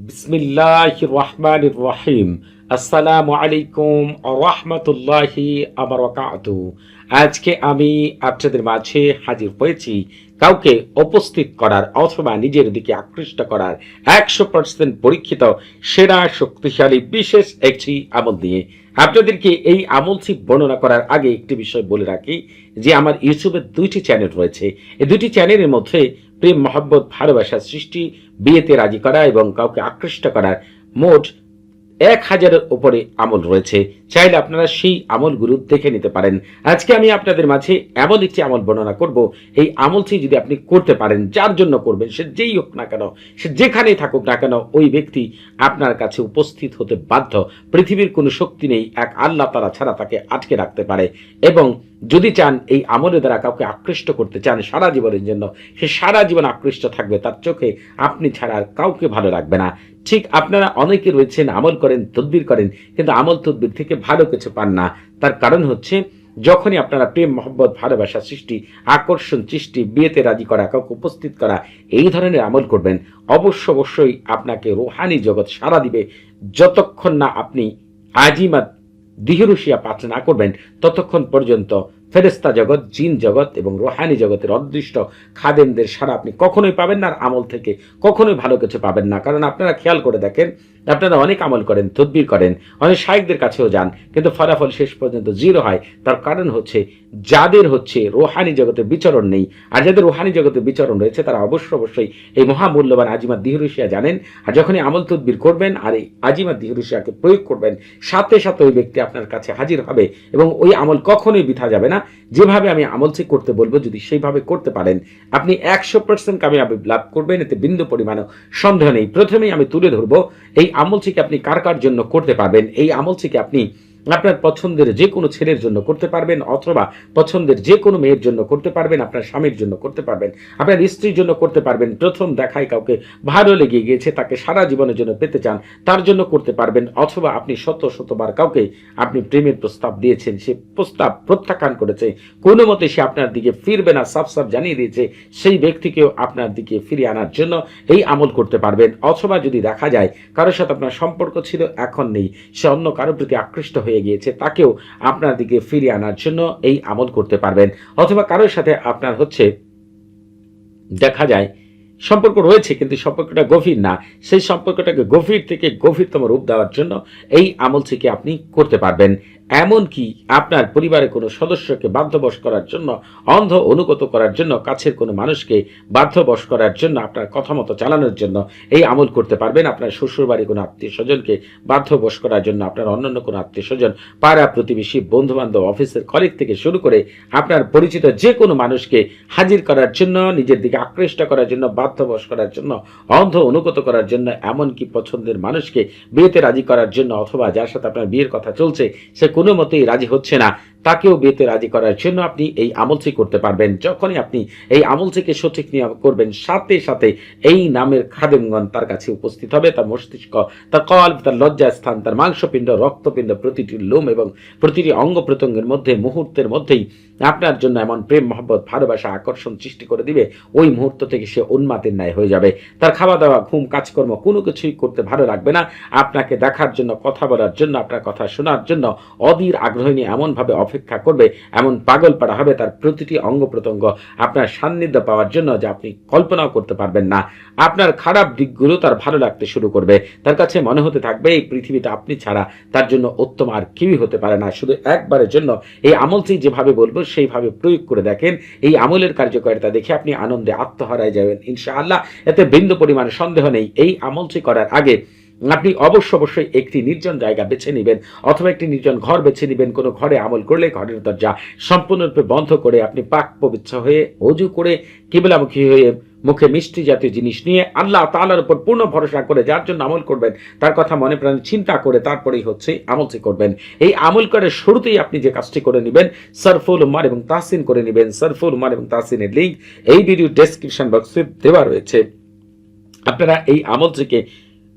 বিসমিল্লাহির রহমানির রহিম। আসসালামু আলাইকুম ওয়া রাহমাতুল্লাহি ওয়া বারাকাতুহু। আজকে আমি আপনাদের মাঝে হাজির হয়েছি কাউকে উপস্থিত করার অথবা নিজের দিকে আকৃষ্ট করার 100% পরীক্ষিত সেরা শক্তিশালী বিশেষ একটি আমল নিয়ে। আপনাদেরকে এই আমলটি বর্ণনা করার আগে একটি বিষয় বলে রাখি যে আমার ইউটিউবে দুইটি চ্যানেল রয়েছে। এই দুইটি চ্যানেলের মধ্যে প্রেম, মহব্বত, ভালোবাসার সৃষ্টি, বিয়েতে রাজি করা এবং কাউকে আকৃষ্ট করার মোট 1000-এর উপরে আমল রয়েছে। চাইলে আপনারা সেই আমলগুলো দেখে নিতে পারেন। আজকে আমি আপনাদের মাঝে এমন একটি আমল বর্ণনা করব, এই আমলটি যদি আপনি করতে পারেন, যার জন্য করবেন সে যেই হোক না কেন, সে যেখানেই থাকুক না কেন, ওই ব্যক্তি আপনার কাছে উপস্থিত হতে বাধ্য। পৃথিবীর কোনো শক্তি নেই এক আল্লাহ তাআলা ছাড়া তাকে আটকে রাখতে পারে। এবং যদি চান এই আমলের দ্বারা কাউকে আকৃষ্ট করতে চান সারা জীবনের জন্য, সে সারা জীবন আকৃষ্ট থাকবে, তার চোখে আপনি ছাড়া আর কাউকে ভালো লাগবে না। ঠিক আপনারা অনেকে রয়েছেন আমল করেন, তদবির করেন, কিন্তু আমল তদবির থেকে ভালো কিছু পান না। তার কারণ হচ্ছে যখনই আপনারা প্রেম, মহব্বত, ভালোবাসা সৃষ্টি, আকর্ষণ সৃষ্টি, বিয়েতে রাজি করা, কাউকে উপস্থিত করা, এই ধরনের আমল করবেন, অবশ্যই আপনাকে রুহানি জগৎ সাড়া দিবে। যতক্ষণ না আপনি আজিমাত দিহরুশিয়া পাঠ না করবেন ততক্ষণ পর্যন্ত ফেরেশতা জগৎ, জিন জগৎ এবং রুহানি জগতের অদৃষ্ট খাদেমদের সাড়া আপনি কখনোই পাবেন না। আর আমল থেকে কখনোই ভালো কিছু পাবেন না। কারণ আপনারা খেয়াল করে দেখেন, আপনারা অনেক আমল করেন, তদবির করেন, অনেক শায়েখদের কাছেও যান, কিন্তু ফলাফল শেষ পর্যন্ত জিরো হয়। তার কারণ হচ্ছে যাদের রুহানি জগতে বিচরণ নেই। আর যাদের রুহানি জগতে বিচরণ রয়েছে তারা অবশ্যই এই মহামূল্যবান আজিমাত দিহরুশিয়া জানেন। আর যখনই আমল তদবির করবেন আর এই আজিমাত দিহরুশিয়াকে প্রয়োগ করবেন, সাথে সাথে ওই ব্যক্তি আপনার কাছে হাজির হবে এবং ওই আমল কখনোই বৃথা যাবে না। যেভাবে আমি আমলটি করতে বলবো, যদি সেইভাবে করতে পারেন, আপনি 100% কামিয়াবি লাভ করবেন, এতে বিন্দু পরিমাণও সন্দেহ নেই। প্রথমেই আমি তুলে ধরবো এই আমলটিকে আপনি কার কার জন্য করতে পারবেন। এই আমলটিকে আপনি আপনার পছন্দের যে কোনো ছেলের জন্য করতে পারবেন, অথবা পছন্দের যে কোনো মেয়ের জন্য করতে পারবেন, আপনার স্বামীর জন্য করতে পারবেন, আপনার স্ত্রীর জন্য করতে পারবেন। প্রথম দেখায় কাউকে ভালো লেগে গিয়েছে, তাকে সারা জীবনের জন্য পেতে চান, তার জন্য করতে পারবেন। অথবা আপনি শতবার কাউকে আপনি প্রেমের প্রস্তাব দিয়েছেন, সে প্রস্তাব প্রত্যাখ্যান করেছে, কোনো মতে সে আপনার দিকে ফিরবে না, সাফ জানিয়ে দিয়েছে, সেই ব্যক্তিকেও আপনার দিকে ফিরিয়ে আনার জন্য এই আমল করতে পারবেন। অথবা যদি দেখা যায় কারোর সাথে আপনার সম্পর্ক ছিল, এখন নেই, সে অন্য কারোর প্রতি আকৃষ্ট হয়ে গিয়েছে, তাকেও আপনার দিকে ফিরিয়ে আনার জন্য এই আমল করতে পারবেন। অথবা কারোর সাথে আপনার দেখা যায় সম্পর্ক রয়েছে কিন্তু সম্পর্কটা গভীর না, সেই সম্পর্কটাকে গভীর থেকে গভীরতম রূপ দেওয়ার জন্য এই আমলটিকে আপনি করতে পারবেন। এমনকি আপনার পরিবারের কোনো সদস্যকে বাধ্যবশ করার জন্য, অন্ধ অনুগত করার জন্য, কাছের কোনো মানুষকে বাধ্যবশ করার জন্য, আপনার কথা মতো চালানোর জন্য এই আমল করতে পারবেন। আপনার শ্বশুরবাড়ির কোনো আত্মীয় স্বজনকে বাধ্যবশ করার জন্য, আপনার অন্যান্য কোনো আত্মীয় স্বজন, পাড়া প্রতিবেশী, বন্ধু বান্ধব, অফিসের কলিগ থেকে শুরু করে আপনার পরিচিত যে কোনো মানুষকে হাজির করার জন্য, নিজের দিকে আকৃষ্ট করার জন্য, বাধ্যবশ করার জন্য, অন্ধ অনুগত করার জন্য, এমনকি পছন্দের মানুষকে বিয়েতে রাজি করার জন্য, অথবা যার সাথে আপনার বিয়ের কথা চলছে সে কোনো মতেই রাজি হচ্ছে না, তাকেও বিয়েতে রাজি করার জন্য আপনি এই আমলটি করতে পারবেন। যখনই আপনি এই আমলটিকে সঠিক নিয়ম করবেন, সাথে সাথে এই নামের খাদেমগণ তার কাছে উপস্থিত হবে। তার মস্তিষ্ক, তার কল্প, তার লজ্জাস্থান, তার মাংসপিণ্ড, রক্তপিণ্ড, প্রতিটি লোম এবং প্রতিটি অঙ্গ প্রত্যঙ্গের মধ্যে মুহূর্তের মধ্যেই আপনার জন্য এমন প্রেম, মহব্বত, ভালোবাসা, আকর্ষণ সৃষ্টি করে দিবে, ওই মুহূর্ত থেকে সে উন্মাদের ন্যায় হয়ে যাবে। তার খাওয়া দাওয়া, ঘুম, কাজকর্ম কোনো কিছুই করতে ভালো লাগবে না। আপনাকে দেখার জন্য, কথা বলার জন্য, আপনার কথা শোনার জন্য অধীর আগ্রহ নিয়ে এমনভাবে অপেক্ষা করবে, এমন পাগল পাড়া হবে তার প্রতিটি অঙ্গ প্রত্যঙ্গ আপনার সান্নিধ্য পাওয়ার জন্য, যে আপনি কল্পনাও করতে পারবেন না। আপনার খারাপ দিকগুলো তার ভালো লাগতে শুরু করবে। তার কাছে মনে হতে থাকবে এই পৃথিবীতে আপনি ছাড়া তার জন্য উত্তম আর কেউই হতে পারে না। শুধু একবারের জন্য এই আমলটি যেভাবে বলবো সেইভাবে প্রয়োগ করে দেখেন, এই আমলের কার্যকারিতা দেখে আপনি আনন্দে আত্মহারায় যাবেন ইনশাআল্লাহ। এতে বিন্দু পরিমাণ সন্দেহ নেই। এই আমলটি করার আগে আপনি অবশ্যই একটি নির্জন জায়গা বেছে নেবেন, অথবা একটি নির্জন ঘর বেছে নেবেন। কোনো ঘরে আমল করলে ঘরের দরজা সম্পূর্ণরূপে বন্ধ করে আপনি পাক পবিত্র হয়ে, ওযু করে, কিবলামুখী হয়ে, মুখে মিষ্টি জাতীয় জিনিস নিয়ে, আল্লাহ তাআলার উপর পূর্ণ ভরসা করে, যার জন্য আমল করবেন তার কথা মনে প্রাণে চিন্তা করে তারপরেই আমলটি করবেন। এই আমল করে শুরুতেই আপনি যে কাজটি করে নেবেন, সরফুল উম্মার এবং তাহসিন করে নেবেন। সরফুল উম্মার এবং তাহসিনের লিঙ্ক এই ভিডিও ডেসক্রিপশন বক্সে দেওয়া রয়েছে। আপনারা এই আমলটিকে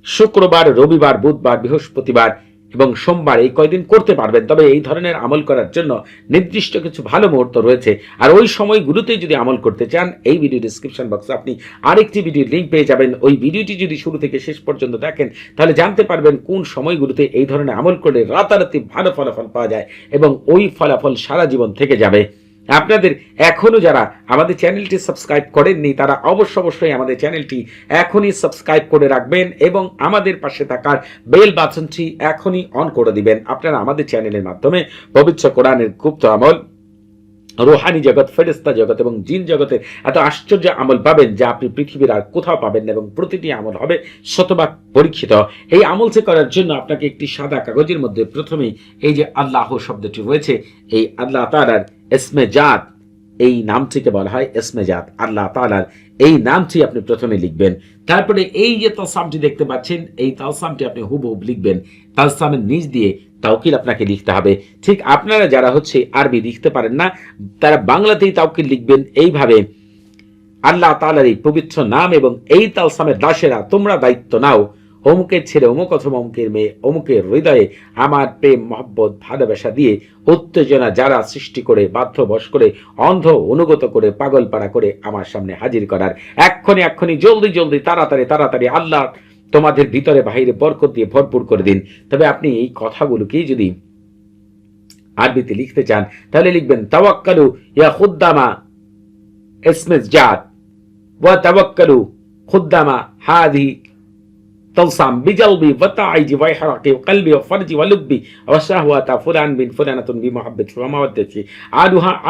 শুক্রবার, রবিবার, বুধবার, বৃহস্পতিবার এবং সোমবার এই কয়দিন করতে পারবেন। তবে এই ধরনের আমল করার জন্য নির্দিষ্ট কিছু ভালো মুহূর্ত রয়েছে, আর ওই সময়গুলোতেই যদি আমল করতে চান এই ভিডিও ডিসক্রিপশন বক্সে আপনি আরেকটি ভিডিওর লিঙ্ক পেয়ে যাবেন। ওই ভিডিওটি যদি শুরু থেকে শেষ পর্যন্ত দেখেন তাহলে জানতে পারবেন কোন সময়গুলোতে এই ধরনের আমল করলে রাতারাতি ভালো ফলাফল পাওয়া যায় এবং ওই ফলাফল সারা জীবন থেকে যাবে। আপনাদের এখনো যারা আমাদের চ্যানেলটি সাবস্ক্রাইব করেননি তারা অবশ্যই আমাদের চ্যানেলটি এখনই সাবস্ক্রাইব করে রাখবেন এবং আমাদের পাশে থাকার বেল বাটনটি এখনই অন করে দিবেন। আপনারা আমাদের চ্যানেলের মাধ্যমে পবিত্র কোরআনের গুপ্ত আমল, রোহানি জগৎ, ফেরেশতা জগৎ এবং জিন জগতের এত আশ্চর্য আমল পাবেন যা আপনি পৃথিবীর আর কোথাও পাবেন না, এবং প্রতিটি আমল হবে শতভাগ পরীক্ষিত। এই আমলটি করার জন্য আপনাকে একটি সাদা কাগজের মধ্যে প্রথমেই এই যে আল্লাহ শব্দটি রয়েছে, এই আল্লাহ তাআলার ইসমে জাত, এই নামটিকে বলা হয় ইসমে জাত, আল্লাহ তাআলার এই নামটি আপনি প্রথমে লিখবেন। তারপরে এই যে তালসামটি দেখতে পাচ্ছেন এই তালসামটি আপনি হুবহুব লিখবেন। তালসামের নিচ দিয়ে তাওকিল আপনাকে লিখতে হবে। ঠিক আপনারা যারা আরবি লিখতে পারেন না তারা বাংলাতেই তাওকিল লিখবেন এইভাবে, আল্লাহ তাআলার এই পবিত্র নাম এবং এই তালসামের দাসেরা তোমরা দায়িত্ব নাও, অমুকের ছেলে অমুক অথবা অমুকের মেয়ে অমুকের হৃদয়ে আমার প্রেম মহব্বত ভালোবাসা দিয়ে উত্তেজনা যারা সৃষ্টি করে বাধ্যবশ করে অন্ধ অনুগত করে পাগলপাড়া করে আমার সামনে হাজির করার, এক্ষুনি জলদি তাড়াতাড়ি আল্লাহ তোমাদের ভিতরে বাহিরে বরকত দিয়ে ভরপুর করে দিন। তবে আপনি এই কথাগুলোকেই যদি আরবিতে লিখতে চান তাহলে লিখবেন তাওয়াক্কালু ইয়া খুদ্দামা ইসমে জাত ওয়া তাওয়াক্কালু খুদ্দামা হাদি তলসাম বিজলবি ওয়াতাইজি ওয়াইহরাকি ওয়াকলবি ওয়াফরজি ওয়ালুব্বি ওয়াশাহওয়াতা ফুলান বিন ফুলানাতুন বিমুহাব্বতি ওয়া মাওয়াদ্দাতি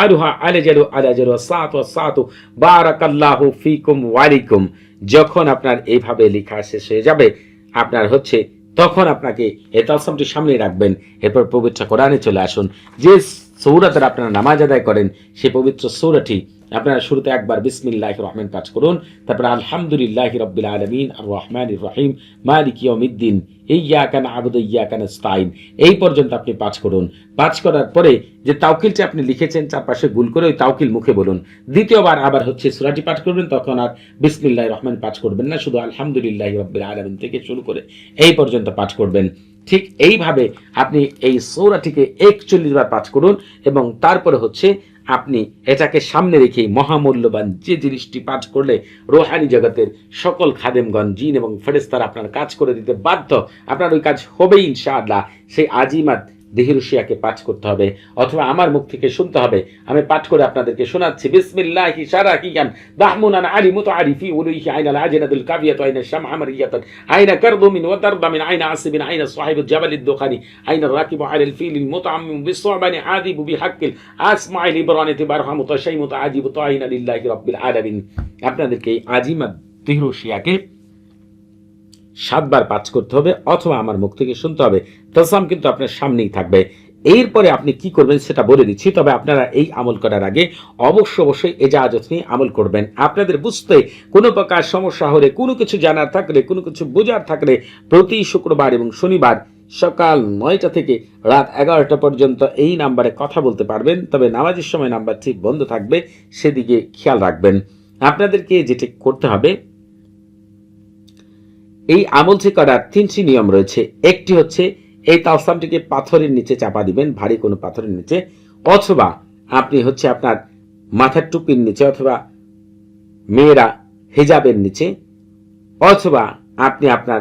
আরুহা আলাজালু ওয়াসাতু বারাকাল্লাহু ফিকুম ওয়া আলাইকুম। যখন আপনার এইভাবে লেখা শেষ হয়ে যাবে আপনার তখন আপনাকে এই তালসামটি সামনে রাখবেন। এরপর পবিত্র কোরআনে চলে আসুন। যে সূরাতে আপনারা নামাজ আদায় করেন সেই পবিত্র সূরাটি আপনারা শুরুতে একবার বিসমিল্লাহির রহমান পাঠ করুন, তারপর আলহামদুলিল্লাহি রাব্বিল আলামিন আর রহমানির রহিম মালিকি ইয়াউমিদ্দিন ইয়্যাকা না'বুদু ওয়া ইয়্যাকা নাস্তাইন এই পর্যন্ত আপনি পাঠ করুন। পাঠ করার পরে যে তাওকিলটি আপনি লিখেছেন চারপাশে গুল করে ওই তাওকিল মুখে বলুন। দ্বিতীয়বার আবার সূরাটি পাঠ করবেন, তখন আর বিসমিল্লাহির রহমান পাঠ করবেন না, শুধু আলহামদুলিল্লাহি রাব্বিল আলামিন থেকে শুরু করে এই পর্যন্ত পাঠ করবেন। ঠিক এইভাবে আপনি এই সূরাটিকে 41 বার পাঠ করুন এবং তারপরে আপনি এটাকে সামনে রেখে মহামূল্যবান যে জিনিসটি পাঠ করলে রোহানি জগতের সকল খাদেমগণ জিন এবং ফেরেশতারা আপনার কাজ করে দিতে বাধ্য, আপনার ওই কাজ হবেই ইনশাআল্লাহ, সেই আজিমাত দেহিরুশিয়াকে পাঠ করতে হবে অথবা আমার মুখ থেকে শুনতে হবে। আমি পাঠ করে আপনাদেরকে শোনাচ্ছি। বিসমিল্লাহি শারাকিয়ান দাহমুনান আলী মুতাআরিফি উলুহি আইনাল আজনাতুল কাবিয়াতু আইনা শামআ মারিয়াতান আইনা কারদুমিন ওয়া দারদামিন আইনা আসিবিন আইনা সাহিবুল জাবালিদ দুখানি আইনা রাকিবু আলাল ফিলিল মুতাআম্মিম বিসসাবানি আদিবু বিহাক্কিল আসমাইল ইবরানিতি বারহামু তাশাইমু তাআজিবু তাইনা লিল্লাহি রাব্বিল আলামিন। আপনাদেরকে এই আজিমাত দেহিরুশিয়াকে 7 বার পাঠ করতে হবে অথবা আমার মুখ থেকে শুনতে হবে। তালসাম কিন্তু আপনার সামনেই থাকবে। এরপরে আপনি কি করবেন সেটা বলে দিচ্ছি, তবে আপনারা এই আমল করার আগে অবশ্যই এজাজত নিয়ে আমল করবেন। আপনাদের বুঝতে কোনো প্রকার সমস্যা হলে, কোনো কিছু জানার থাকলে, কোনো কিছু বোঝার থাকলে প্রতি শুক্রবার এবং শনিবার সকাল 9টা থেকে রাত 11টা পর্যন্ত এই নাম্বারে কথা বলতে পারবেন। তবে নামাজের সময় নাম্বারটি বন্ধ থাকবে, সেদিকে খেয়াল রাখবেন। আপনাদেরকে যেটা করতে হবে, এই আমলটি করার 3টি নিয়ম রয়েছে। একটি এই তালসামটিকে পাথরের নিচে চাপা দিবেন, ভারী কোনো পাথরের নিচে, অথবা আপনি আপনার মাথার টুপির নিচে, অথবা মেয়েরা হিজাবের নিচে, অথবা আপনি আপনার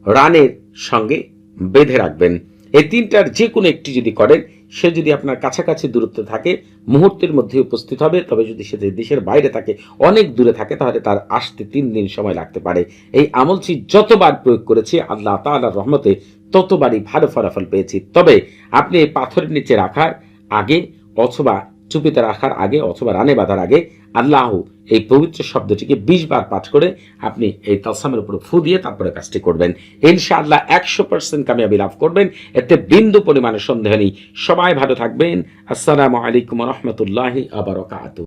রানের সঙ্গে বেঁধে রাখবেন। এই 3টার যে কোনো একটি যদি করেন, সে যদি আপনার কাছাকাছি দূরত্ব থাকে মুহূর্তের মধ্যে উপস্থিত হবে। তবে যদি সে দেশের বাইরে থাকে, অনেক দূরে থাকে, তাহলে তার আসতে 3 দিন সময় লাগতে পারে। এই আমলটি যতবার প্রয়োগ করেছি আল্লাহ তাআলার রহমতে ততবারই ভালো ফলাফল পেয়েছি। তবে আপনি এই পাথরের নিচে রাখার আগে অথবা চুপিতে রাখার আগে অথবা রানে বাঁধার আগে আল্লাহ এই পবিত্র শব্দটিকে 20 বার পাঠ করে আপনি এই তালসামের উপর ফু দিয়ে তারপরে কাজটি করবেন। ইনশাআল্লাহ 100% কামিয়াবি লাভ করবেন, এতে বিন্দু পরিমাণে সন্দেহ নেই। সবাই ভালো থাকবেন। আসসালামু আলাইকুম ওয়া রাহমাতুল্লাহি ওয়া বারাকাতুহু।